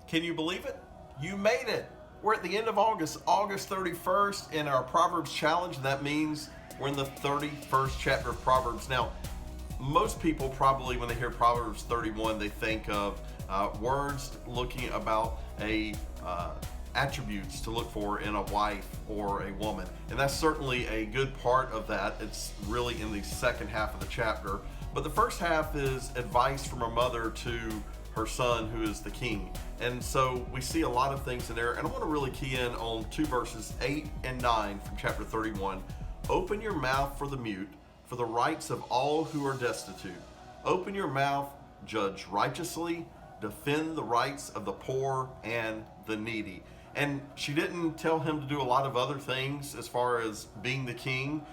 Can you believe it? You made it. We're at the end of August, August 31st, in our Proverbs challenge. That means we're in the 31st chapter of Proverbs. Now, most people probably, when they hear Proverbs 31, they think of words looking about attributes to look for in a wife or a woman. And that's certainly a good part of that. It's really in the second half of the chapter. But the first half is advice from a mother to her son, who is the king. And so we see a lot of things in there. And I want to really key in on two verses, 8 and 9 from chapter 31. Open your mouth for the mute, for the rights of all who are destitute. Open your mouth, judge righteously, defend the rights of the poor and the needy. And she didn't tell him to do a lot of other things as far as being the king,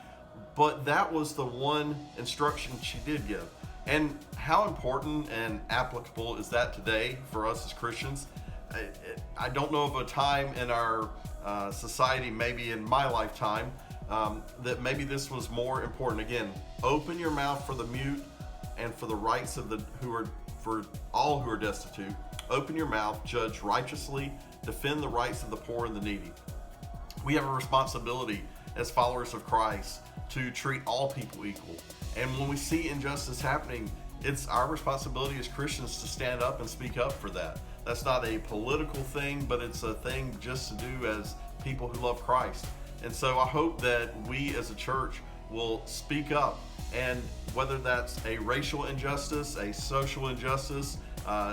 but that was the one instruction she did give. And how important and applicable is that today for us as Christians? I don't know of a time in our society, maybe in my lifetime, that maybe this was more important. Again, open your mouth for the mute and for the rights of for all who are destitute. Open your mouth, judge righteously, defend the rights of the poor and the needy. We have a responsibility as followers of Christ to treat all people equal. And when we see injustice happening, it's our responsibility as Christians to stand up and speak up for that. That's not a political thing, but it's a thing just to do as people who love Christ. And so I hope that we as a church will speak up, and whether that's a racial injustice, a social injustice,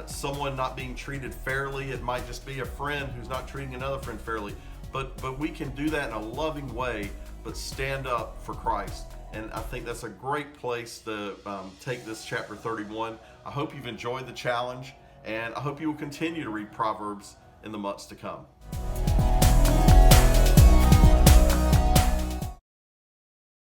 someone not being treated fairly, it might just be a friend who's not treating another friend fairly, but we can do that in a loving way, but stand up for Christ. And I think that's a great place to take this chapter 31. I hope you've enjoyed the challenge, and I hope you will continue to read Proverbs in the months to come.